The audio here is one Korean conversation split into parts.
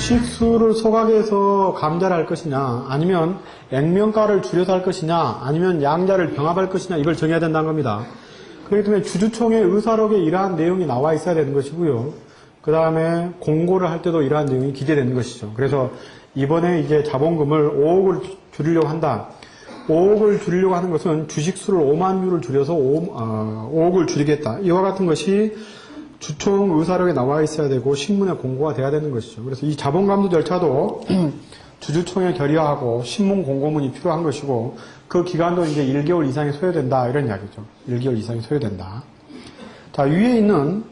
주식수를 소각해서 감자를 할 것이냐, 아니면 액면가를 줄여서 할 것이냐, 아니면 양자를 병합할 것이냐, 이걸 정해야 된다는 겁니다. 그렇기 때문에 주주총회 의사록에 이러한 내용이 나와 있어야 되는 것이고요. 그 다음에 공고를 할 때도 이러한 내용이 기재되는 것이죠. 그래서 이번에 이제 자본금을 5억을 줄이려고 한다. 5억을 줄이려고 하는 것은 주식수를 5만 주를 줄여서 5억을 줄이겠다. 이와 같은 것이 주총 의사록에 나와 있어야 되고 신문에 공고가 돼야 되는 것이죠. 그래서 이 자본감도 절차도 주주총회 결의하고 신문 공고문이 필요한 것이고 그 기간도 이제 1개월 이상이 소요된다 이런 이야기죠. 1개월 이상이 소요된다. 자, 위에 있는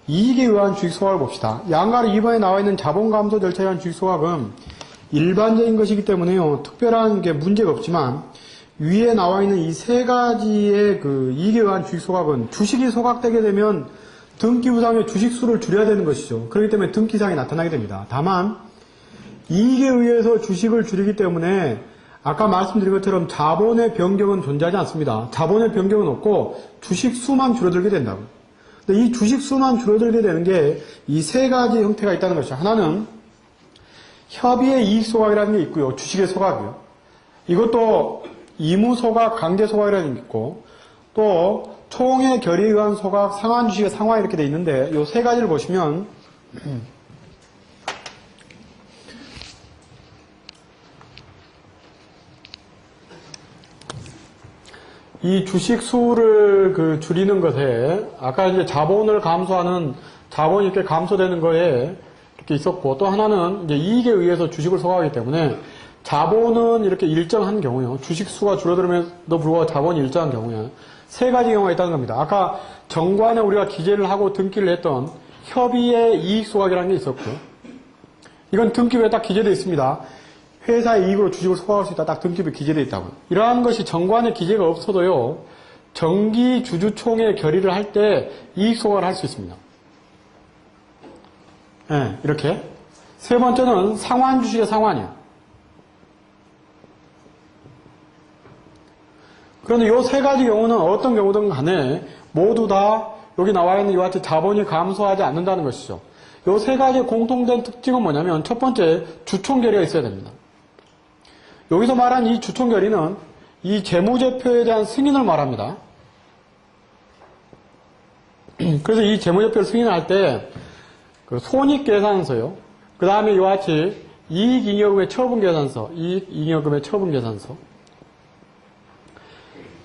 이익에 의한 주식소각을 봅시다. 양가로 2번에 나와 있는 자본감소 절차에 의한 주식소각은 일반적인 것이기 때문에요. 특별한 게 문제가 없지만 위에 나와 있는 이 세 가지의 그 이익에 의한 주식소각은 주식이 소각되게 되면 등기부상의 주식수를 줄여야 되는 것이죠. 그렇기 때문에 등기상이 나타나게 됩니다. 다만 이익에 의해서 주식을 줄이기 때문에 아까 말씀드린 것처럼 자본의 변경은 존재하지 않습니다. 자본의 변경은 없고 주식수만 줄어들게 된다고. 근데 이 주식수만 줄어들게 되는 게 이 세 가지 형태가 있다는 것이죠. 하나는 협의의 이익소각이라는 게 있고요. 주식의 소각이요. 이것도 이무소각, 강제소각이라는 게 있고 또 총회 결의에 의한 소각, 상환 주식의 상환 이렇게 돼 있는데 이 세 가지를 보시면 이 주식 수를 줄이는 것에 아까 이제 자본을 감소하는 자본이 이렇게 감소되는 거에 이렇게 있었고 또 하나는 이제 이익에 의해서 주식을 소각하기 때문에 자본은 이렇게 일정한 경우요. 주식 수가 줄어들면서도 불구하고 자본이 일정한 경우에 세 가지 경우가 있다는 겁니다. 아까 정관에 우리가 기재를 하고 등기를 했던 협의의 이익 소각이라는 게 있었고 이건 등기부에 딱 기재되어 있습니다. 회사의 이익으로 주식을 소각할 수 있다. 딱 등기부에 기재되어 있다고요. 이러한 것이 정관에 기재가 없어도요. 정기 주주총회 결의를 할 때 이익 소각을 할 수 있습니다. 네, 이렇게. 세 번째는 상환 주식의 상환이에요. 그런데 이 세 가지 경우는 어떤 경우든 간에 모두 다 여기 나와 있는 이와 같이 자본이 감소하지 않는다는 것이죠. 이 세 가지의 공통된 특징은 뭐냐면 첫 번째 주총 결의가 있어야 됩니다. 여기서 말한 이 주총 결의는 이 재무제표에 대한 승인을 말합니다. 그래서 이 재무제표를 승인할 때 그 손익계산서요. 그 다음에 이와 같이 이익잉여금의 처분계산서, 이익잉여금의 처분계산서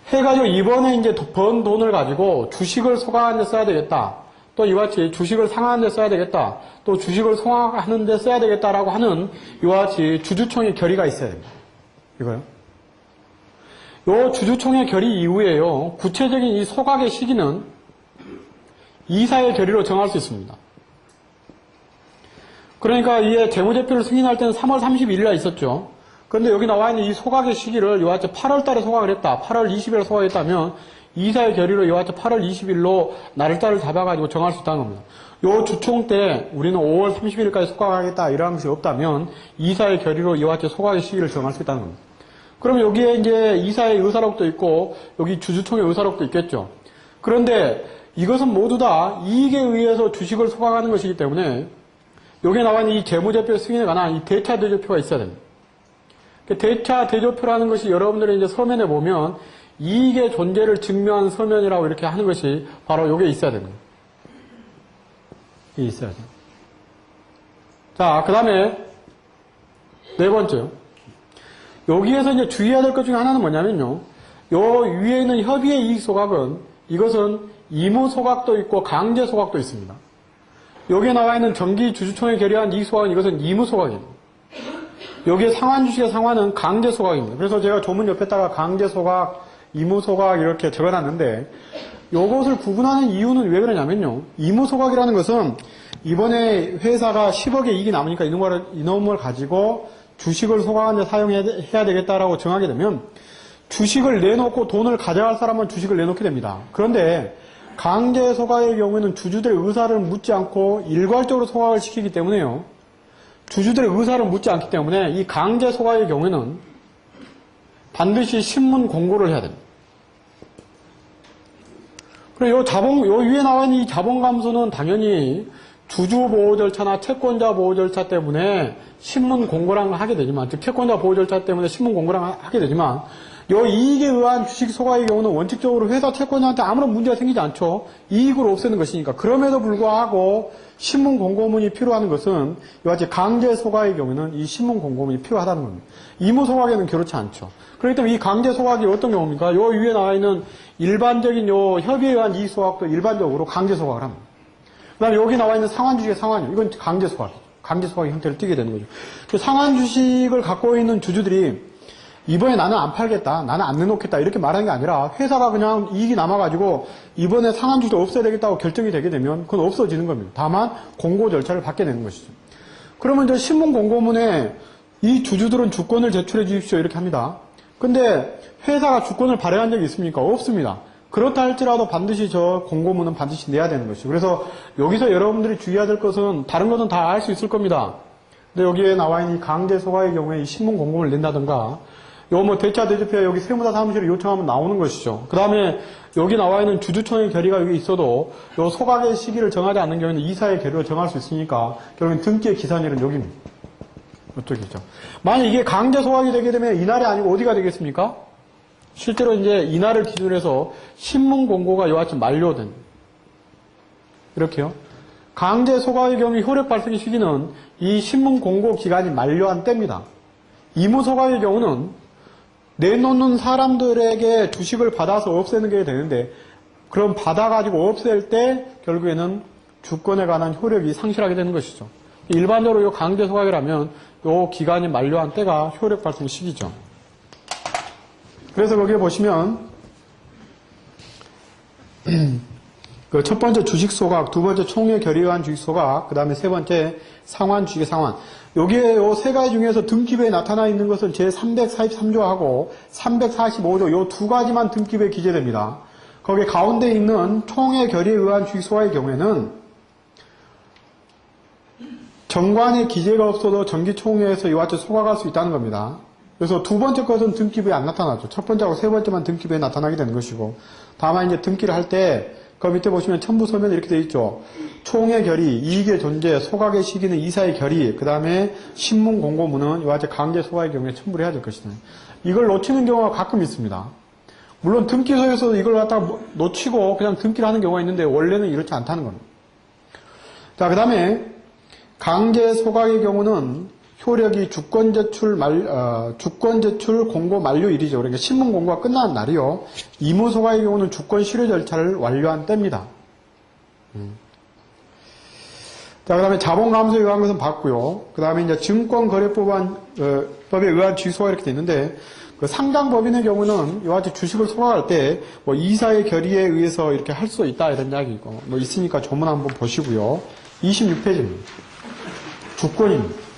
해가지고 이번에 이제 번 돈을 가지고 주식을 소각하는 데 써야 되겠다. 또 이와 같이 주식을 상환하는 데 써야 되겠다. 또 주식을 소각하는 데 써야 되겠다라고 하는 이와 같이 주주총회 결의가 있어야 됩니다. 이거요. 요 주주총회 결의 이후에요. 구체적인 이 소각의 시기는 이사의 결의로 정할 수 있습니다. 그러니까 이게 재무제표를 승인할 때는 3월 31일 날 있었죠. 그런데 여기 나와 있는 이 소각의 시기를 이와 같이 8월 달에 소각을 했다. 8월 20일에 소각했다면 이사의 결의로 이와 같이 8월 20일로 날짜를 잡아가지고 정할 수 있다는 겁니다. 요 주총 때 우리는 5월 30일까지 소각하겠다 이러한 것이 없다면 이사의 결의로 이와 같이 소각의 시기를 정할 수 있다는 겁니다. 그럼 여기에 이제 이사의 의사록도 있고 여기 주주총회 의사록도 있겠죠. 그런데 이것은 모두 다 이익에 의해서 주식을 소각하는 것이기 때문에 여기에 나와 있는 이 재무제표 승인에 관한 이 대차 대조표가 있어야 됩니다. 대차 대조표라는 것이 여러분들이 이제 서면에 보면 이익의 존재를 증명한 서면이라고 이렇게 하는 것이 바로 여기에 있어야 됩니다. 이게 있어야 돼요. 자, 그 다음에 네 번째요. 여기에서 이제 주의해야 될 것 중에 하나는 뭐냐면요. 요 위에 있는 협의의 이익 소각은 이것은 이무 소각도 있고 강제 소각도 있습니다. 여기에 나와 있는 정기 주주총회 결의한 이익 소각은 이것은 이무 소각입니다. 여기에 상환 주식의 상환은 강제 소각입니다. 그래서 제가 조문 옆에다가 강제 소각, 이무 소각 이렇게 적어놨는데 이것을 구분하는 이유는 왜 그러냐면요. 이무 소각이라는 것은 이번에 회사가 10억의 이익이 남으니까 이놈을 가지고 주식을 소각하는 데 사용해야 되겠다라고 정하게 되면 주식을 내놓고 돈을 가져갈 사람은 주식을 내놓게 됩니다. 그런데 강제 소각의 경우에는 주주들의 의사를 묻지 않고 일괄적으로 소각을 시키기 때문에요. 주주들의 의사를 묻지 않기 때문에 이 강제 소각의 경우에는 반드시 신문 공고를 해야 됩니다. 그리고 요 위에 나와 있는 이 자본 감소는 당연히 주주 보호 절차나 채권자 보호 절차 때문에 신문 공고를 하게 되지만, 즉 채권자 보호 절차 때문에 신문 공고를 하게 되지만, 요 이익에 의한 주식 소각의 경우는 원칙적으로 회사 채권자한테 아무런 문제가 생기지 않죠. 이익을 없애는 것이니까. 그럼에도 불구하고 신문 공고문이 필요한 것은 이와 같이 강제 소각의 경우는 이 신문 공고문이 필요하다는 겁니다. 의무 소각에는 그렇지 않죠. 그렇기 때문에 이 강제 소각이 어떤 경우입니까? 요 위에 나와 있는 일반적인 요 협의에 의한 이익 소각도 일반적으로 강제 소각을 합니다. 그 다음에 여기 나와 있는 상환 주식의 상환, 이건 강제 소각이죠. 강제 소각의 형태를 띠게 되는 거죠. 그 상환 주식을 갖고 있는 주주들이 이번에 나는 안 팔겠다, 나는 안 내놓겠다 이렇게 말하는 게 아니라 회사가 그냥 이익이 남아가지고 이번에 상환 주식도 없애야 되겠다고 결정이 되게 되면 그건 없어지는 겁니다. 다만 공고 절차를 받게 되는 것이죠. 그러면 이제 신문 공고문에 이 주주들은 주권을 제출해 주십시오 이렇게 합니다. 근데 회사가 주권을 발행한 적이 있습니까? 없습니다. 그렇다 할지라도 반드시 저 공고문은 반드시 내야 되는 것이죠. 그래서 여기서 여러분들이 주의해야 될 것은 다른 것은 다 알 수 있을 겁니다. 근데 여기에 나와 있는 이 강제 소각의 경우에 이 신문 공고문을 낸다든가 요 뭐 대차 대조표에 여기 세무사 사무실을 요청하면 나오는 것이죠. 그 다음에 여기 나와 있는 주주총회 결의가 여기 있어도 요 소각의 시기를 정하지 않는 경우에는 이사의 결의로 정할 수 있으니까 결국엔 등기의 기산일은 여기입니다. 이쪽이죠. 만약 이게 강제 소각이 되게 되면 이날이 아니고 어디가 되겠습니까? 실제로 이제 이날을 기준으로 해서 신문 공고가 이와 같이 만료된 이렇게요. 강제 소각의 경우 효력 발생 시기는 이 신문 공고 기간이 만료한 때입니다. 의무 소각의 경우는 내놓는 사람들에게 주식을 받아서 없애는 게 되는데 그럼 받아가지고 없앨 때 결국에는 주권에 관한 효력이 상실하게 되는 것이죠. 일반적으로 이 강제 소각이라면 이 기간이 만료한 때가 효력 발생 시기죠. 그래서 거기에 보시면 그 첫 번째 주식 소각, 두 번째 총회 결의에 의한 주식 소각, 그 다음에 세 번째 상환 주식의 상환. 여기에 요 세 가지 중에서 등기부에 나타나 있는 것은 제 343조하고 345조 요 두 가지만 등기부에 기재됩니다. 거기 가운데 있는 총회 결의에 의한 주식 소각의 경우에는 정관에 기재가 없어도 정기총회에서 이와 같이 소각할 수 있다는 겁니다. 그래서 두 번째 것은 등기부에 안 나타나죠. 첫 번째하고 세 번째만 등기부에 나타나게 되는 것이고, 다만 이제 등기를 할 때 그 밑에 보시면 첨부 서면에 이렇게 되어 있죠. 총회 결의, 이익의 존재, 소각의 시기는 이사의 결의, 그 다음에 신문 공고문은 이와 같이 강제 소각의 경우에 첨부를 해야 될 것이다. 이걸 놓치는 경우가 가끔 있습니다. 물론 등기소에서 이걸 갖다가 놓치고 그냥 등기를 하는 경우가 있는데 원래는 이렇지 않다는 겁니다. 자, 그 다음에 강제 소각의 경우는 효력이 주권 제출 공고 만료일이죠. 그러니까 신문 공고가 끝난 날이요. 의무 소각의 경우는 주권 실효 절차를 완료한 때입니다. 자, 그 다음에 자본 감소에 의한 것은 봤고요. 그 다음에 이제 증권거래법에 의한 주식 소각 이렇게 돼 있는데, 그 상당법인의 경우는 이와 같이 주식을 소각할 때, 뭐 이사의 결의에 의해서 이렇게 할 수 있다, 이런 이야기고, 뭐 있으니까 조문 한번 보시고요. 26페이지입니다. 주권입니다.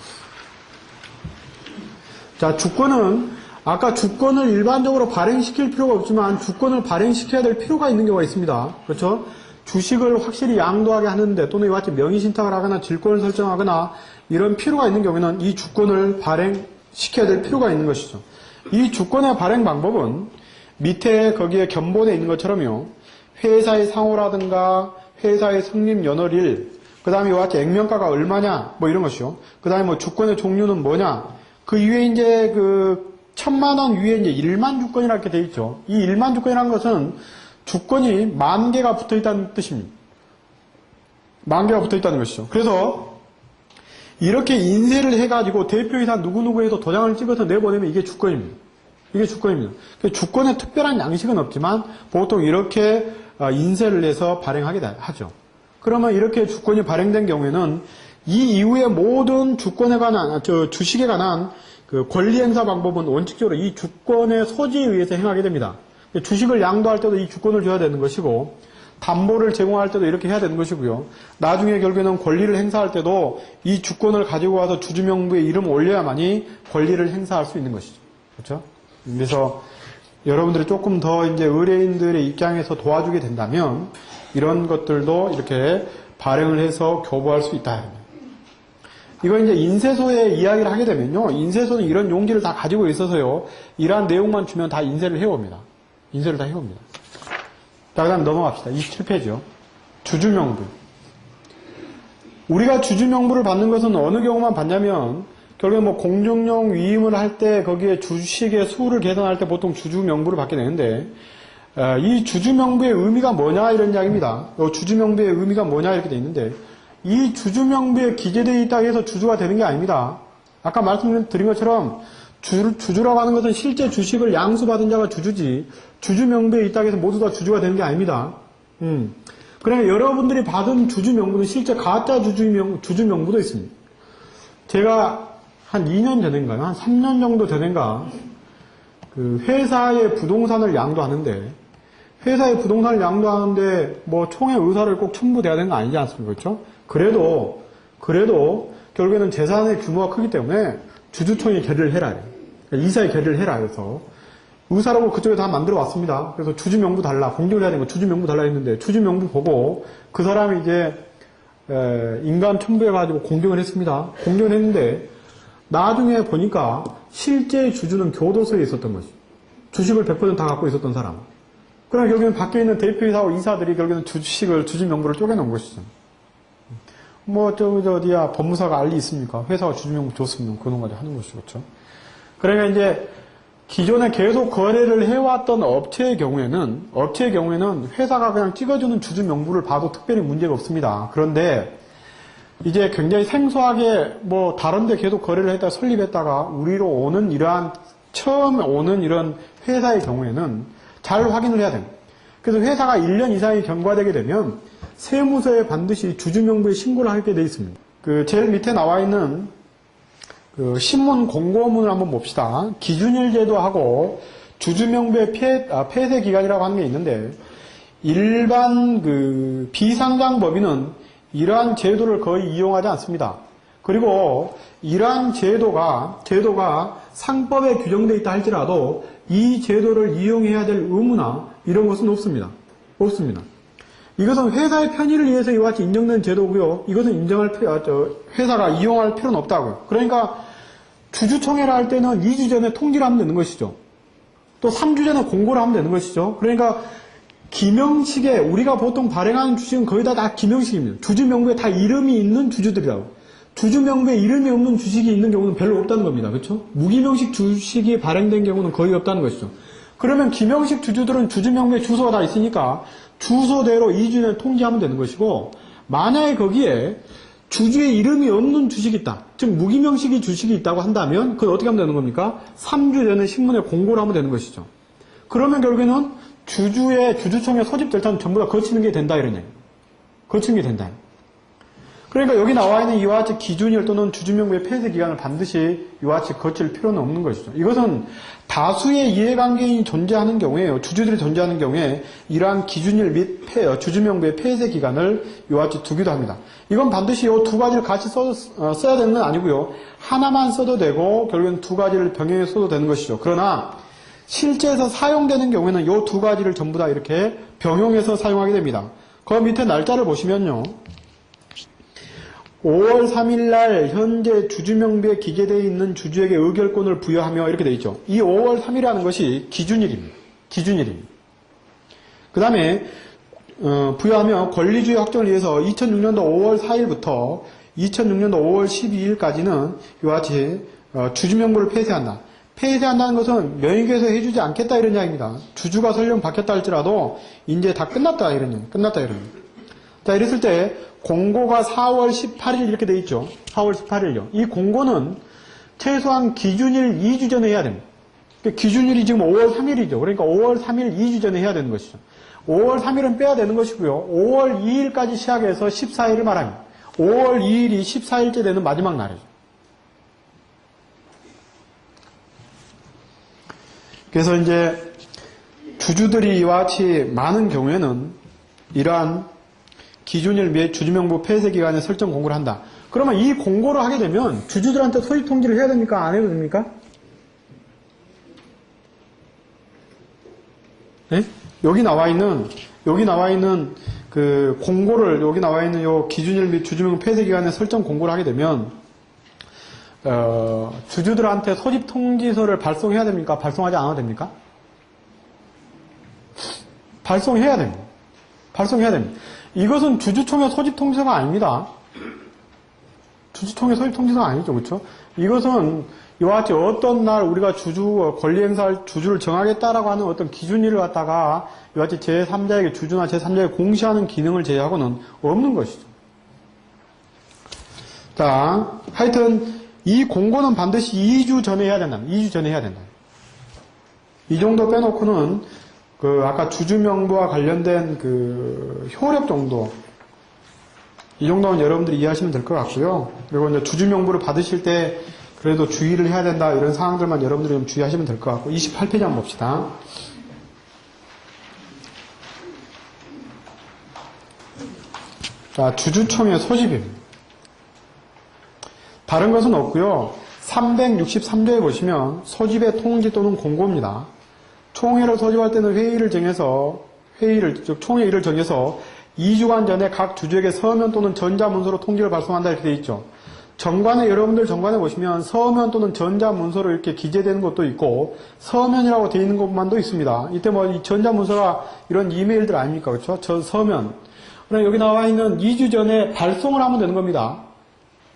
자, 주권은 아까 주권을 일반적으로 발행시킬 필요가 없지만 주권을 발행시켜야 될 필요가 있는 경우가 있습니다. 그렇죠? 주식을 확실히 양도하게 하는데 또는 이와 같이 명의신탁을 하거나 질권을 설정하거나 이런 필요가 있는 경우에는 이 주권을 발행시켜야 될 필요가 있는 것이죠. 이 주권의 발행 방법은 밑에 거기에 견본에 있는 것처럼요. 회사의 상호라든가 회사의 성립 연월일, 그 다음에 이와 같이 액면가가 얼마냐, 뭐 이런 것이요. 그 다음에 뭐 주권의 종류는 뭐냐, 그 위에 이제 그 1000만원 위에 이제 1만 주권이라고 이렇게 돼 있죠. 이 1만 주권이라는 것은 주권이 10,000개가 붙어 있다는 뜻입니다. 10,000개가 붙어 있다는 것이죠. 그래서 이렇게 인쇄를 해가지고 대표이사 누구누구에서 도장을 찍어서 내보내면 이게 주권입니다. 이게 주권입니다. 주권에 특별한 양식은 없지만 보통 이렇게 인쇄를 해서 발행하게 하죠. 그러면 이렇게 주권이 발행된 경우에는 이 이후에 모든 주권에 관한, 주식에 관한 그 권리 행사 방법은 원칙적으로 이 주권의 소지에 의해서 행하게 됩니다. 주식을 양도할 때도 이 주권을 줘야 되는 것이고, 담보를 제공할 때도 이렇게 해야 되는 것이고요. 나중에 결국에는 권리를 행사할 때도 이 주권을 가지고 와서 주주명부에 이름을 올려야만이 권리를 행사할 수 있는 것이죠. 그렇죠? 그래서 여러분들이 조금 더 이제 의뢰인들의 입장에서 도와주게 된다면 이런 것들도 이렇게 발행을 해서 교부할 수 있다. 이거 이제 인쇄소에 이야기를 하게 되면요. 인쇄소는 이런 용지를 다 가지고 있어서요. 이러한 내용만 주면 다 인쇄를 해옵니다. 인쇄를 다 해옵니다. 자, 그 다음 넘어갑시다. 27페이지요. 주주명부. 우리가 주주명부를 받는 것은 어느 경우만 받냐면 결국에 뭐 공정용 위임을 할 때 거기에 주식의 수를 계산할 때 보통 주주명부를 받게 되는데 이 주주명부의 의미가 뭐냐 이런 이야기입니다. 주주명부의 의미가 뭐냐 이렇게 돼 있는데 이 주주명부에 기재되어 있다고 해서 주주가 되는 게 아닙니다. 아까 말씀드린 것처럼 주주라고 하는 것은 실제 주식을 양수받은 자가 주주지 주주명부에 있다고 해서 모두 다 주주가 되는 게 아닙니다. 그러니까 여러분들이 받은 주주명부는 실제 가짜 주주명부도 있습니다. 제가 한 2년 전인가요? 한 3년 정도 전인가 그 회사의 부동산을 양도하는데 회사의 부동산을 양도하는데 뭐 총회 의사를 꼭 첨부돼야 되는 거 아니지 않습니까? 그렇죠? 그래도 결국에는 재산의 규모가 크기 때문에 주주총회 결의를 해라. 그러니까 이사의 결의를 해라. 그래서 의사라고 그쪽에 다 만들어 왔습니다. 그래서 주주명부 달라. 공정을 해야 되는 거 주주명부 달라 했는데 주주명부 보고 그 사람이 이제 인감 첨부해가지고 공정을 했습니다. 공정을 했는데 나중에 보니까 실제 주주는 교도소에 있었던 것이죠. 주식을 100% 다 갖고 있었던 사람. 그럼 결국에는 밖에 있는 대표이사하고 이사들이 결국에는 주주명부를 쪼개놓은 것이죠. 어디야, 법무사가 알리 있습니까? 회사가 주주명부 줬으면 그런 가지고 하는 것이죠. 그렇죠? 그러니까 이제 기존에 계속 거래를 해왔던 업체의 경우에는 회사가 그냥 찍어주는 주주명부를 봐도 특별히 문제가 없습니다. 그런데 이제 굉장히 생소하게 다른 데 계속 거래를 했다가 설립했다가 우리로 오는 처음 오는 이런 회사의 경우에는 잘 확인을 해야 됩니다. 그래서 회사가 1년 이상이 경과되게 되면 세무서에 반드시 주주명부에 신고를 하게 되어 있습니다. 제일 밑에 나와 있는 신문 공고문을 한번 봅시다. 기준일 제도하고 주주명부의 폐쇄 기간이라고 하는 게 있는데 일반 비상장 법인은 이러한 제도를 거의 이용하지 않습니다. 그리고 이러한 제도가 상법에 규정되어 있다 할지라도 이 제도를 이용해야 될 의무나 이런 것은 없습니다. 이것은 회사의 편의를 위해서 이와 같이 인정된 제도고요. 이것은 회사가 이용할 필요는 없다고요. 그러니까 주주총회를 할 때는 2주 전에 통지를 하면 되는 것이죠. 또 3주 전에 공고를 하면 되는 것이죠. 그러니까 기명식에 우리가 보통 발행하는 주식은 거의 다 기명식입니다. 주주명부에 다 이름이 있는 주주들이라고. 주주명부에 이름이 없는 주식이 있는 경우는 별로 없다는 겁니다. 그렇죠? 무기명식 주식이 발행된 경우는 거의 없다는 것이죠. 그러면 기명식 주주들은 주주명부에 주소가 다 있으니까 주소대로 2주 전에 통지하면 되는 것이고 만약에 거기에 주주의 이름이 없는 주식이 있다. 즉 무기명식의 주식이 있다고 한다면 그건 어떻게 하면 되는 겁니까? 3주 전에 신문에 공고를 하면 되는 것이죠. 그러면 결국에는 주주총회 소집 절차는 전부 다 거치는 게 된다 이런 얘기. 거치는 게 된다. 그러니까 여기 나와 있는 이와 같이 기준일 또는 주주명부의 폐쇄 기간을 반드시 이와 같이 거칠 필요는 없는 것이죠. 이것은 다수의 이해관계인이 존재하는 경우에요. 주주들이 존재하는 경우에 이러한 기준일 및 주주명부의 폐쇄 기간을 이와 같이 두기도 합니다. 이건 반드시 이 두 가지를 같이 써야 되는 건 아니고요. 하나만 써도 되고 결국엔 두 가지를 병행해서 써도 되는 것이죠. 그러나 실제에서 사용되는 경우에는 이 두 가지를 전부 다 이렇게 병용해서 사용하게 됩니다. 그 밑에 날짜를 보시면요. 5월 3일 날 현재 주주명부에 기재되어 있는 주주에게 의결권을 부여하며 이렇게 되어 있죠. 이 5월 3일이라는 것이 기준일입니다. 그 다음에 부여하며 권리주의 확정을 위해서 2006년도 5월 4일부터 2006년도 5월 12일까지는 이와 같이 주주명부를 폐쇄한다. 폐쇄한다는 것은 명의개서 해주지 않겠다 이런 이야기입니다. 주주가 설령 바뀌었다 할지라도 이제 다 끝났다 이런 얘기. 자, 이랬을 때 공고가 4월 18일 이렇게 돼 있죠. 4월 18일요. 이 공고는 최소한 기준일 2주 전에 해야 됩니다. 기준일이 지금 5월 3일이죠. 그러니까 5월 3일 2주 전에 해야 되는 것이죠. 5월 3일은 빼야 되는 것이고요. 5월 2일까지 시작해서 14일을 말합니다. 5월 2일이 14일째 되는 마지막 날이죠. 그래서 이제 주주들이 이와 같이 많은 경우에는 이러한 기준일 및 주주명부 폐쇄 기간에 설정 공고를 한다. 그러면 이 공고를 하게 되면 주주들한테 소집 통지를 해야 됩니까? 안 해도 됩니까? 네? 여기 나와 있는 그 공고를 여기 나와 있는 요 기준일 및 주주명부 폐쇄 기간에 설정 공고를 하게 되면 주주들한테 소집 통지서를 발송해야 됩니까? 발송하지 않아도 됩니까? 발송해야 됩니다. 이것은 주주총회 소집 통지서가 아닙니다. 주주총회 소집통지서가 아니죠. 그렇죠? 이것은 이와 같이 어떤 날 우리가 권리 행사할 주주를 정하겠다라고 하는 어떤 기준일을 갖다가 이와 같이 제3자에게 주주나 제3자에게 공시하는 기능을 제외하고는 없는 것이죠. 자, 하여튼 이 공고는 반드시 2주 전에 해야 된다. 2주 전에 해야 된다. 이 정도 빼놓고는 아까 주주명부와 관련된 효력 정도, 이 정도는 여러분들이 이해하시면 될 것 같고요. 그리고 이제 주주명부를 받으실 때 그래도 주의를 해야 된다, 이런 사항들만 여러분들이 좀 주의하시면 될 것 같고, 28페이지 한번 봅시다. 자, 주주총회 소집입니다. 다른 것은 없고요. 363조에 보시면 소집의 통지 또는 공고입니다. 총회를 소집할 때는 즉 총회일을 정해서 2주간 전에 각 주주에게 서면 또는 전자문서로 통지를 발송한다 이렇게 되어 있죠. 여러분들 정관에 보시면 서면 또는 전자문서로 이렇게 기재되는 것도 있고 서면이라고 되어 있는 것만도 있습니다. 이때 이 전자문서가 이런 이메일들 아닙니까? 그렇죠? 서면. 그러나 여기 나와 있는 2주 전에 발송을 하면 되는 겁니다.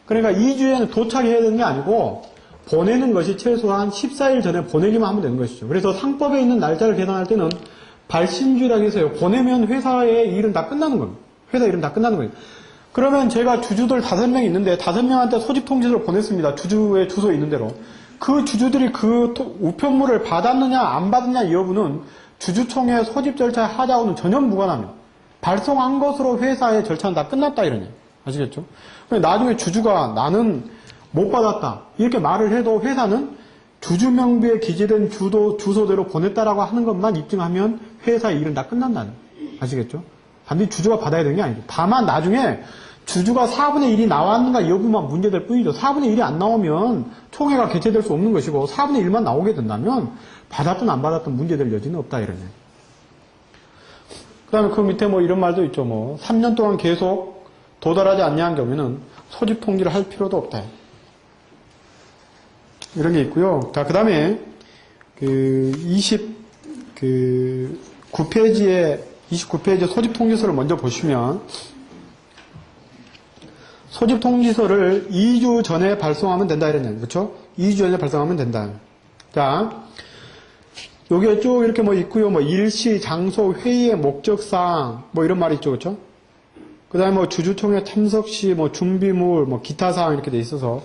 그러니까 2주에는 도착해야 되는 게 아니고 보내는 것이 최소한 14일 전에 보내기만 하면 되는 것이죠. 그래서 상법에 있는 날짜를 계산할 때는 발신주라고 해서요. 보내면 회사의 일은 다 끝나는 겁니다. 회사 일은 다 끝나는 거예요. 그러면 제가 주주들 5명 있는데 5명한테 소집 통지서를 보냈습니다. 주주의 주소에 있는 대로. 그 주주들이 그 우편물을 받았느냐 안 받았느냐 이 여부는 주주총회 소집 절차의 하자하고는 전혀 무관합니다. 발송한 것으로 회사의 절차는 다 끝났다 이러니. 아시겠죠? 나중에 주주가 나는 못 받았다 이렇게 말을 해도 회사는 주주명부에 기재된 주소대로 보냈다라고 하는 것만 입증하면 회사의 일은 다 끝난다는. 아시겠죠? 반드시 주주가 받아야 되는 게 아니죠. 다만 나중에 주주가 4분의 1이 나왔는가 여부만 문제될 뿐이죠. 4분의 1이 안 나오면 총회가 개최될 수 없는 것이고 4분의 1만 나오게 된다면 받았든 안 받았든 문제될 여지는 없다 이러네. 그 다음에 그 밑에 이런 말도 있죠. 3년 동안 계속 도달하지 않냐는 경우에는 소집 통지를 할 필요도 없다. 이런 게 있고요. 자, 그 다음에 29페이지에 소집 통지서를 먼저 보시면 소집 통지서를 2주 전에 발송하면 된다 이랬네요. 그렇죠? 2주 전에 발송하면 된다. 자, 여기에 쭉 이렇게 있고요. 일시, 장소, 회의의 목적사항 이런 말이 있죠. 그렇죠? 그 다음에 주주총회 참석 시 준비물, 기타 사항 이렇게 돼 있어서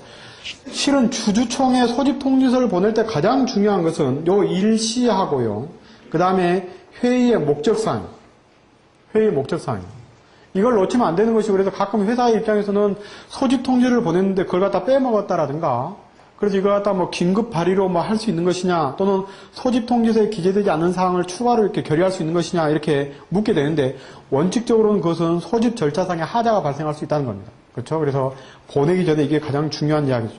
실은 주주총회 소집 통지서를 보낼 때 가장 중요한 것은 요 일시하고요. 그 다음에 회의의 목적사항. 이걸 놓치면 안 되는 것이고, 그래서 가끔 회사의 입장에서는 소집 통지를 보냈는데 그걸 갖다 빼먹었다라든가, 그래서 이걸 갖다 긴급 발의로 할 수 있는 것이냐, 또는 소집 통지서에 기재되지 않은 사항을 추가로 이렇게 결의할 수 있는 것이냐, 이렇게 묻게 되는데, 원칙적으로는 그것은 소집 절차상의 하자가 발생할 수 있다는 겁니다. 그렇죠? 그래서 보내기 전에 이게 가장 중요한 이야기죠.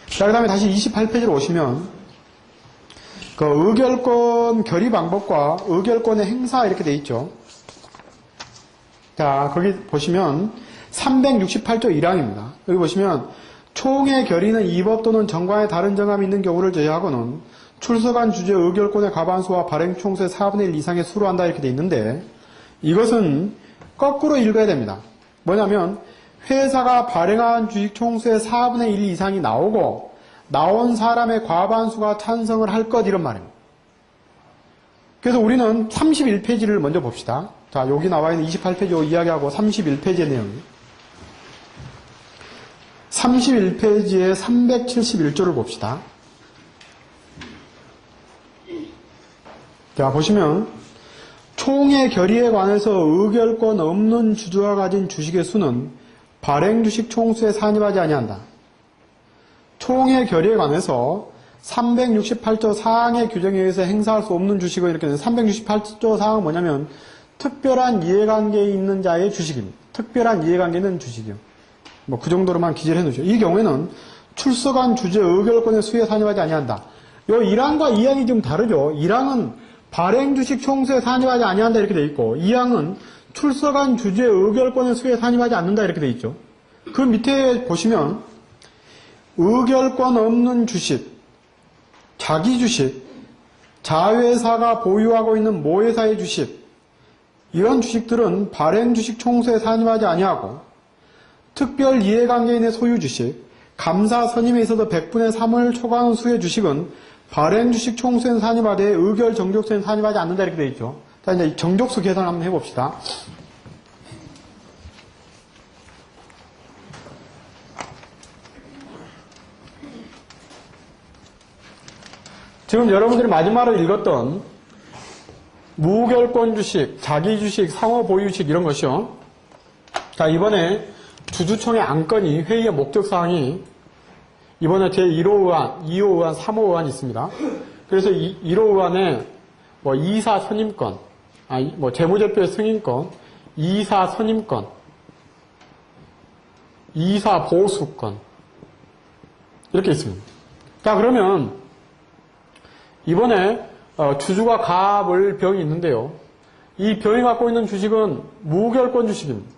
자, 그 다음에 다시 28페이지로 오시면, 의결권 결의 방법과 의결권의 행사 이렇게 돼 있죠. 자, 거기 보시면 368조 1항입니다. 여기 보시면 총회 결의는 이 법 또는 정관의 다른 정함이 있는 경우를 제외하고는 출석한 주주의 의결권의 과반수와 발행 총수의 4분의 1 이상의 수로 한다 이렇게 돼 있는데 이것은 거꾸로 읽어야 됩니다. 뭐냐면 회사가 발행한 주식 총수의 4분의 1 이상이 나오고 나온 사람의 과반수가 찬성을 할 것 이런 말입니다. 그래서 우리는 31페이지를 먼저 봅시다. 자, 여기 나와 있는 28페이지 이야기하고 31페이지의 내용이 31페이지의 371조를 봅시다. 자, 보시면 총회 결의에 관해서 의결권 없는 주주가 가진 주식의 수는 발행 주식 총수에 산입하지 아니한다. 총회 결의에 관해서 368조 사항의 규정에 의해서 행사할 수 없는 주식은 이렇게 368조 사항은 뭐냐면 특별한 이해관계에 있는 자의 주식입니다. 특별한 이해관계에 있는 주식이요. 그 정도로만 기재를 해놓으죠. 이 경우에는 출석한 주주의 의결권의 수에 산입하지 아니한다. 이 1항과 2항이 좀 다르죠. 1항은 발행 주식 총수에 산입하지 아니한다 이렇게 돼 있고 2항은 출석한 주주의 의결권의 수에 산입하지 않는다 이렇게 돼 있죠. 그 밑에 보시면 의결권 없는 주식, 자기 주식, 자회사가 보유하고 있는 모회사의 주식 이런 주식들은 발행 주식 총수에 산입하지 아니하고 특별 이해관계인의 소유주식, 감사 선임에 있어서 100분의 3을 초과하는 수의 주식은 발행주식 총수엔 산입하되 의결 정족수엔 산입하지 않는다 이렇게 되어 있죠. 자, 이제 정족수 계산 한번 해봅시다. 지금 여러분들이 마지막으로 읽었던 무결권 주식, 자기 주식, 상호 보유 주식 이런 것이요. 자, 이번에 주주총회 안건이 회의의 목적사항이 이번에 제1호 의안, 2호 의안, 3호 의안이 있습니다. 그래서 1호 의안에 뭐 이사 선임권, 뭐 재무제표의 승인권, 이사 선임권, 이사 보수권 이렇게 있습니다. 자, 그러면 이번에 주주가 갑을 병이 있는데요. 이 병이 갖고 있는 주식은 무결권 주식입니다.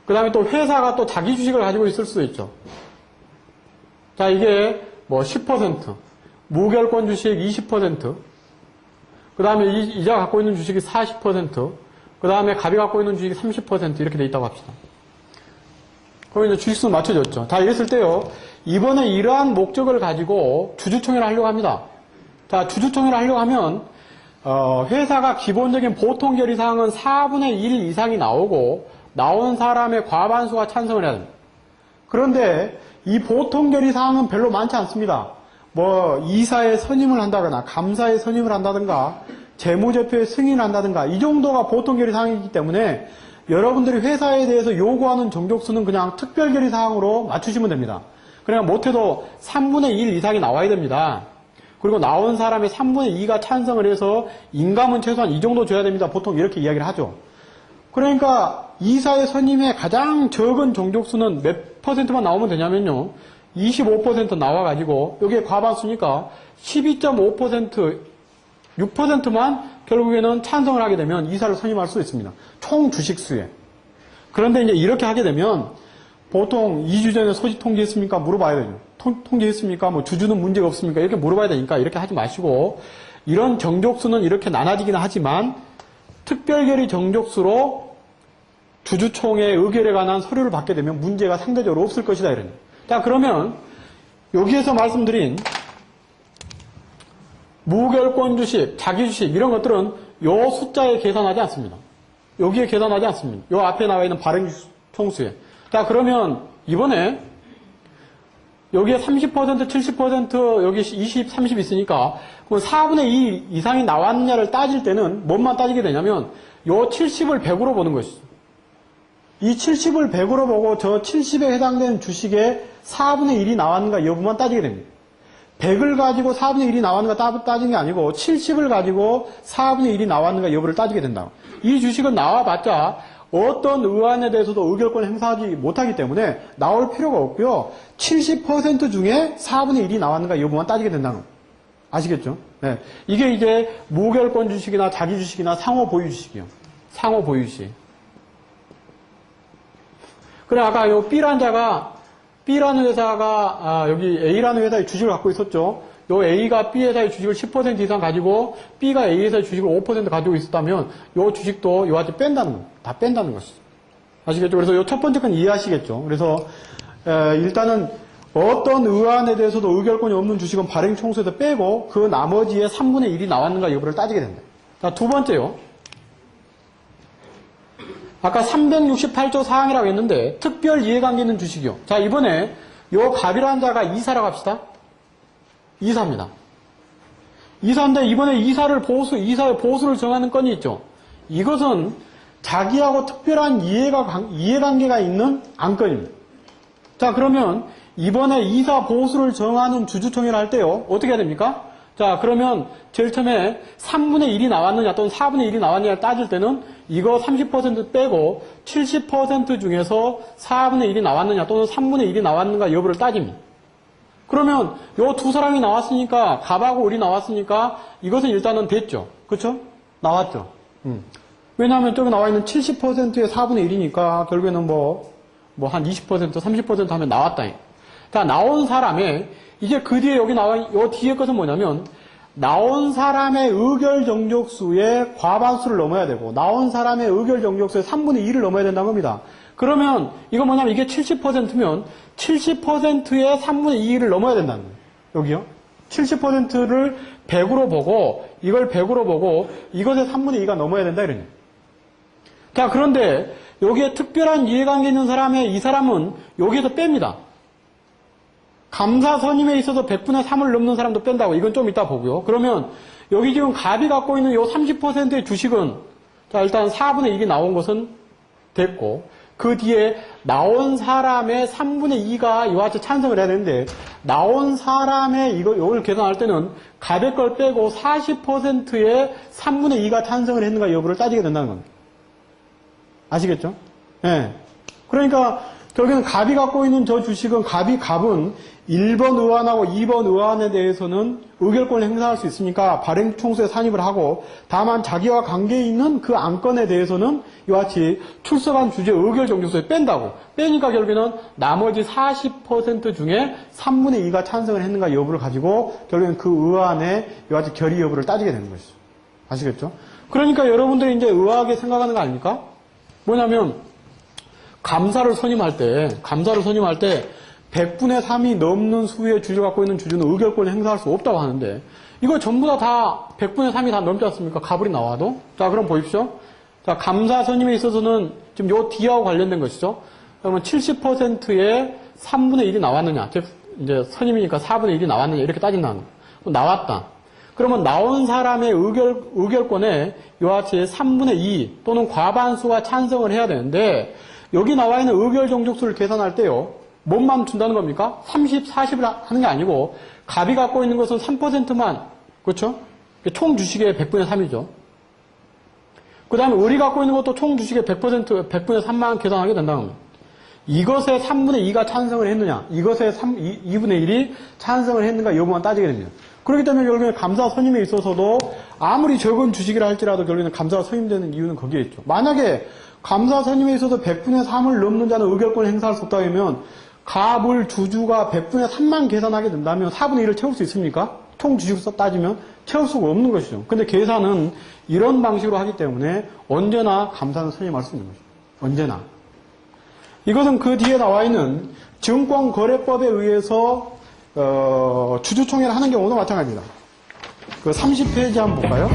그 다음에 또 회사가 또 자기 주식을 가지고 있을 수도 있죠. 자, 이게 뭐 10%, 무결권 주식 20%, 그 다음에 이자 갖고 있는 주식이 40%, 그 다음에 갑이 갖고 있는 주식이 30% 이렇게 돼 있다고 합시다. 그럼 이제 주식수 맞춰졌죠. 자, 이랬을 때요. 이번에 이러한 목적을 가지고 주주총회를 하려고 합니다. 자, 주주총회를 하려고 하면 회사가 기본적인 보통 결의사항은 4분의 1 이상이 나오고 나온 사람의 과반수가 찬성을 해야 됩니다. 그런데 이 보통 결의사항은 별로 많지 않습니다. 뭐 이사의 선임을 한다거나 감사의 선임을 한다든가 재무제표의 승인을 한다든가 이 정도가 보통 결의사항이기 때문에 여러분들이 회사에 대해서 요구하는 정족수는 그냥 특별 결의사항으로 맞추시면 됩니다. 그러니까 못해도 3분의 1 이상이 나와야 됩니다. 그리고 나온 사람의 3분의 2가 찬성을 해서 인감은 최소한 이 정도 줘야 됩니다. 보통 이렇게 이야기를 하죠. 그러니까 이사의 선임의 가장 적은 정족수는 몇 퍼센트만 나오면 되냐면요. 25% 나와가지고 여기에 과반수니까 12.5%, 6%만 결국에는 찬성을 하게 되면 이사를 선임할 수 있습니다. 총 주식수에. 그런데 이제 이렇게 하게 되면 보통 2주 전에 소집 통지했습니까? 물어봐야 되죠. 통지했습니까? 뭐 주주는 문제가 없습니까? 이렇게 물어봐야 되니까 이렇게 하지 마시고 이런 정족수는 이렇게 나눠지기는 하지만 특별결의 정족수로 주주총회 의결에 관한 서류를 받게 되면 문제가 상대적으로 없을 것이다 이러니. 자, 그러면 여기에서 말씀드린 무결권 주식, 자기 주식 이런 것들은 요 숫자에 계산하지 않습니다. 여기에 계산하지 않습니다. 요 앞에 나와 있는 발행 총수에. 자, 그러면 이번에 여기에 30%, 70%, 여기 20, 30 있으니까 그럼 4분의 2 이상이 나왔느냐를 따질 때는 뭔만 따지게 되냐면 요 70을 100으로 보는 것이죠. 이 70을 100으로 보고 저 70에 해당되는 주식에 4분의 1이 나왔는가 여부만 따지게 됩니다. 100을 가지고 4분의 1이 나왔는가 따진 게 아니고 70을 가지고 4분의 1이 나왔는가 여부를 따지게 된다. 이 주식은 나와봤자 어떤 의안에 대해서도 의결권을 행사하지 못하기 때문에 나올 필요가 없고요. 70% 중에 4분의 1이 나왔는가 여부만 따지게 된다는 거. 아시겠죠? 네. 이게 이제 무결권 주식이나 자기 주식이나 상호 보유 주식이요. 상호 보유 주식. 그래, 아까 요 B라는 회사가, 여기 A라는 회사의 주식을 갖고 있었죠. 요 A가 B 회사의 주식을 10% 이상 가지고 B가 A 회사의 주식을 5% 가지고 있었다면 요 주식도 요한테 뺀다는 거. 다 뺀다는 것이죠. 아시겠죠? 그래서 요 첫 번째 건 이해하시겠죠? 그래서, 일단은 어떤 의안에 대해서도 의결권이 없는 주식은 발행 총수에서 빼고 그 나머지의 3분의 1이 나왔는가 여부를 따지게 된다. 자, 두 번째요. 아까 368조 사항이라고 했는데 특별 이해관계 있는 주식이요. 자, 이번에 요 갑이라는 자가 이사라고 합시다. 이사입니다. 이사인데 이번에 이사의 보수를 정하는 건이 있죠. 이것은 자기하고 특별한 이해관계가 있는 안건입니다. 자, 그러면 이번에 이사 보수를 정하는 주주총회를 할 때요. 어떻게 해야 됩니까? 자, 그러면 제일 처음에 3분의 1이 나왔느냐 또는 4분의 1이 나왔느냐를 따질 때는 이거 30% 빼고 70% 중에서 4분의 1이 나왔느냐 또는 3분의 1이 나왔는가 여부를 따집니다. 그러면 요 두 사람이 나왔으니까 갑하고 을이 나왔으니까 이것은 일단은 됐죠. 그렇죠? 나왔죠. 왜냐하면 저기 나와 있는 70%의 4분의 1이니까 결국에는 뭐 한 20%, 30% 하면 나왔다. 자, 나온 사람의 이제 그 뒤에 여기 요 뒤에 것은 뭐냐면 나온 사람의 의결 정족수의 과반수를 넘어야 되고 나온 사람의 의결 정족수의 3분의 2를 넘어야 된다는 겁니다. 그러면 이거 뭐냐면 이게 70%면 70%의 3분의 2를 넘어야 된다는 거예요. 여기요. 70%를 100으로 보고 이걸 100으로 보고 이것의 3분의 2가 넘어야 된다 이러니. 자, 그런데 여기에 특별한 이해관계 있는 사람의 이 사람은 여기에서 뺍니다. 감사선임에 있어서 100분의 3을 넘는 사람도 뺀다고. 이건 좀 이따 보고요. 그러면 여기 지금 갑이 갖고 있는 이 30%의 주식은 자, 일단 4분의 1이 나온 것은 됐고 그 뒤에 나온 사람의 3분의 2가 이와 같이 찬성을 해야 되는데 나온 사람의 이걸 계산할 때는 갑의 걸 빼고 40%의 3분의 2가 찬성을 했는가 여부를 따지게 된다는 겁니다. 아시겠죠? 예. 네. 그러니까 결국에는 갑이 갖고 있는 저 주식은 갑은 1번 의안하고 2번 의안에 대해서는 의결권을 행사할 수 있으니까 발행 총수에 산입을 하고 다만 자기와 관계 있는 그 안건에 대해서는 이와 같이 출석한 주제 의결 정지소에 뺀다고. 빼니까 결국에는 나머지 40% 중에 3분의 2가 찬성을 했는가 여부를 가지고 결국에는 그 의안의 이와 같이 결의 여부를 따지게 되는 것이죠. 아시겠죠? 그러니까 여러분들이 이제 의아하게 생각하는 거 아닙니까? 뭐냐면 감사를 선임할 때 100분의 3이 넘는 수의 주주를 갖고 있는 주주는 의결권을 행사할 수 없다고 하는데 이거 전부 다 100분의 3이 다 넘지 않습니까? 가불이 나와도. 자, 그럼 보십시오. 자, 감사 선임에 있어서는 지금 요 D하고 관련된 것이죠. 그러면 70%의 3분의 1이 나왔느냐. 즉, 이제 선임이니까 4분의 1이 나왔느냐. 이렇게 따진다는 거. 나왔다. 그러면 나온 사람의 의결권에 이와 같이 3분의 2 또는 과반수가 찬성을 해야 되는데 여기 나와 있는 의결 정족수를 계산할 때요. 뭔만 준다는 겁니까? 30, 40을 하는 게 아니고 갑이 갖고 있는 것은 3%만 그렇죠? 총 주식의 100분의 3이죠. 그 다음에 을이 갖고 있는 것도 총 주식의 100%, 100분의 3만 계산하게 된다는 겁니다. 이것의 3분의 2가 찬성을 했느냐 이것의 2분의 1이 찬성을 했는가 여부만 따지게 됩니다. 그렇기 때문에 결국에 감사 선임에 있어서도 아무리 적은 주식이라 할지라도 결국에는 감사가 선임되는 이유는 거기에 있죠. 만약에 감사 선임에 있어서 100분의 3을 넘는 자는 의결권을 행사할 수 없다 하면 갑을 주주가 100분의 3만 계산하게 된다면 4분의 1을 채울 수 있습니까? 총 주식수 따지면 채울 수가 없는 것이죠. 근데 계산은 이런 방식으로 하기 때문에 언제나 감사는 선임할 수 있는 것이죠. 언제나. 이것은 그 뒤에 나와 있는 증권거래법에 의해서 주주총회를 하는 경우도 마찬가지입니다. 그 30페이지 한번 볼까요?